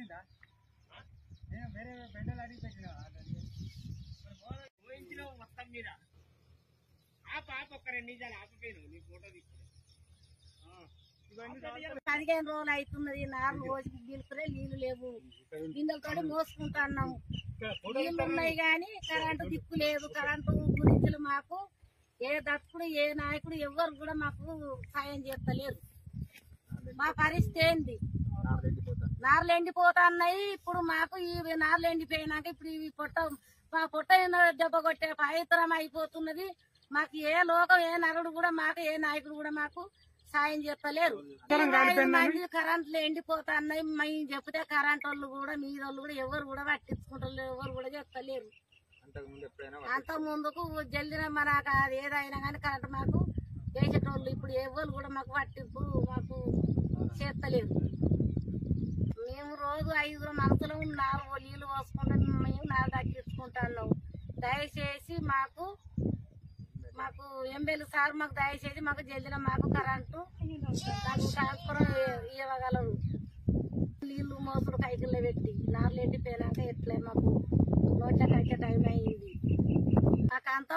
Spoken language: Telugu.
వచ్చిందా? నేను వేరే బెండలు అడిగి పెట్టిన మొత్తం మీద ఆప ఒక 2 నిమిషాలు ఆపపోయిన నీ ఫోటో తీసుకున్నా. 15 రోజులు అవుతున్నది. 4 రోజులు గెలుపులే నీళ్లు లేవు. బిందెలతో మోసుకుంటున్నాం. నీళ్లు ఉన్నాయి కానీ కరెంటు దిక్కు లేదు. కరెంటు గురించి మాకు ఏ దత్తుడు ఏ నాయకుడు ఎవరు కూడా మాకు సాయం చేస్తలేరు. మా పరిస్థితి ఏంది? నార్లు ఎండిపోతున్నాయి. ఇప్పుడు మాకు ఈ నార్లు ఎండిపోయినాక ఇప్పుడు ఇవి మా పొట్ట దెబ్బ కొట్టే పవిత్రం అయిపోతున్నది. మాకు ఏ లోకం ఏ నరుడు కూడా మాకు ఏ నాయకుడు కూడా మాకు సాయం చేస్తలేరు. మంది కరెంట్లు ఎండిపోతున్నాయి. మేము చెప్తే కరెంట్ వాళ్ళు కూడా మీదోళ్ళు కూడా ఎవరు కూడా పట్టించుకుంటారు, ఎవరు కూడా చెప్తలేరు. అంత ముందుకు జల్దిన మనకు అది ఏదైనా కానీ కరెంట్ మాకు వేసేటోళ్ళు ఇప్పుడు ఎవరు కూడా మాకు పట్టింపు మాకు చేస్తలేరు. మేము రోజు 5 మనసులో 4 నీళ్లు పోసుకుంటాం. మేము 4 దక్కించుకుంటున్నాం. దయచేసి మాకు ఎమ్మెల్యే సార్ మాకు దయచేసి మాకు జల్దిన మాకు కరెంటు మాకు ట్రాన్స్ఫర్ ఇవ్వగలరు. నీళ్లు మోసుడు కైకిల్లో పెట్టి 4 ఎండిపోయినాక ఎట్లే మాకు నోట్ల కట్టే టైం అయింది. మాకు అంతా